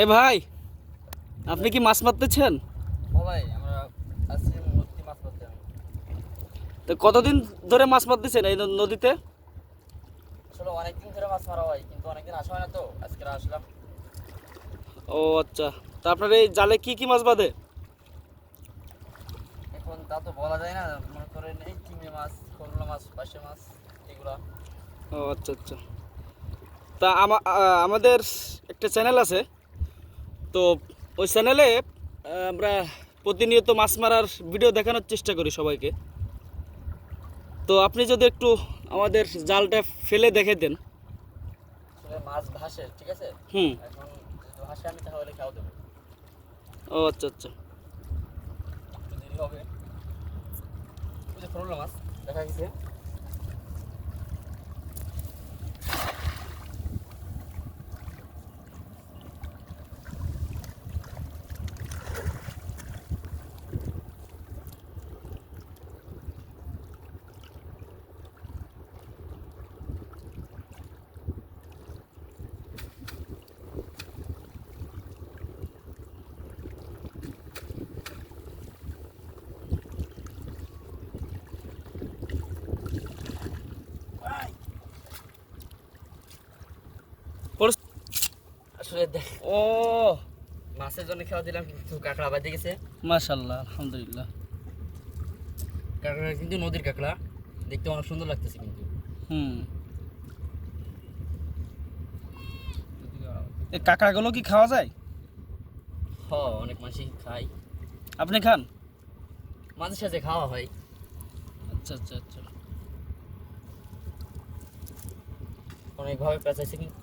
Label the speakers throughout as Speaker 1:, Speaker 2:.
Speaker 1: এ ভাই, আপনি কি মাছ মারতেছেন?
Speaker 2: ও ভাই, আমরা আজকে নদীতে মাছ ধরতে আমি।
Speaker 1: তো কতদিন ধরে মাছ মারতেছেন এই নদীতে?
Speaker 2: আসলে অনেকদিন ধরে মাছ মারা হয়, কিন্তু অনেকদিন আসা হয় না, তো আজকে আসলাম।
Speaker 1: ও আচ্ছা। তা আপনার এই জালে কি কি মাছ বাঁধে?
Speaker 2: এখন তা তো বলা যায় না, মনে করেন এই চিংড়ি মাছ, করলা মাছ, পার্শে মাছ, এগুলা।
Speaker 1: ও আচ্ছা আচ্ছা। তা আমাদের একটা চ্যানেল আছে, তো ওই চ্যানেলে আমরা প্রতিনিয়ত মাছ মারার ভিডিও দেখানোর চেষ্টা করি সবাইকে। তো আপনি যদি একটু আমাদের জালটা ফেলে দেখাতেন।
Speaker 2: আসলে মাছ ভাসে, ঠিক আছে।
Speaker 1: হুম।
Speaker 2: এখন যদি ভাসে আমি তাহলে খাওয়া দেবো।
Speaker 1: ও আচ্ছা আচ্ছা।
Speaker 2: একটু দেরি হবে। ওই যে করলা মাছ দেখা গেছে। আসলে দেখ,
Speaker 1: ও
Speaker 2: মাছের জন্য খাওয়া দিলাম, কিন্তু কাঁকড়া বাজে গেছে।
Speaker 1: মাশাআল্লাহ, আলহামদুলিল্লাহ।
Speaker 2: কাঁকড়া কিন্তু নদীর কাঁকড়া, দেখতে অনেক সুন্দর লাগতেছে কিন্তু।
Speaker 1: হুম। এই কাঁকড়াগুলো কি খাওয়া যায়?
Speaker 2: হ, অনেক মানুষই খায়,
Speaker 1: আপনি খান?
Speaker 2: মাঝে সাঝে খাওয়া হয়।
Speaker 1: আচ্ছা আচ্ছা আচ্ছা।
Speaker 2: অনেকভাবে পেঁচাইছে কিন্তু।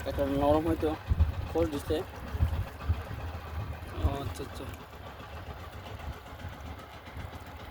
Speaker 2: একটা নরম হয়তো খোল দিচ্ছে।
Speaker 1: ও আচ্ছা আচ্ছা।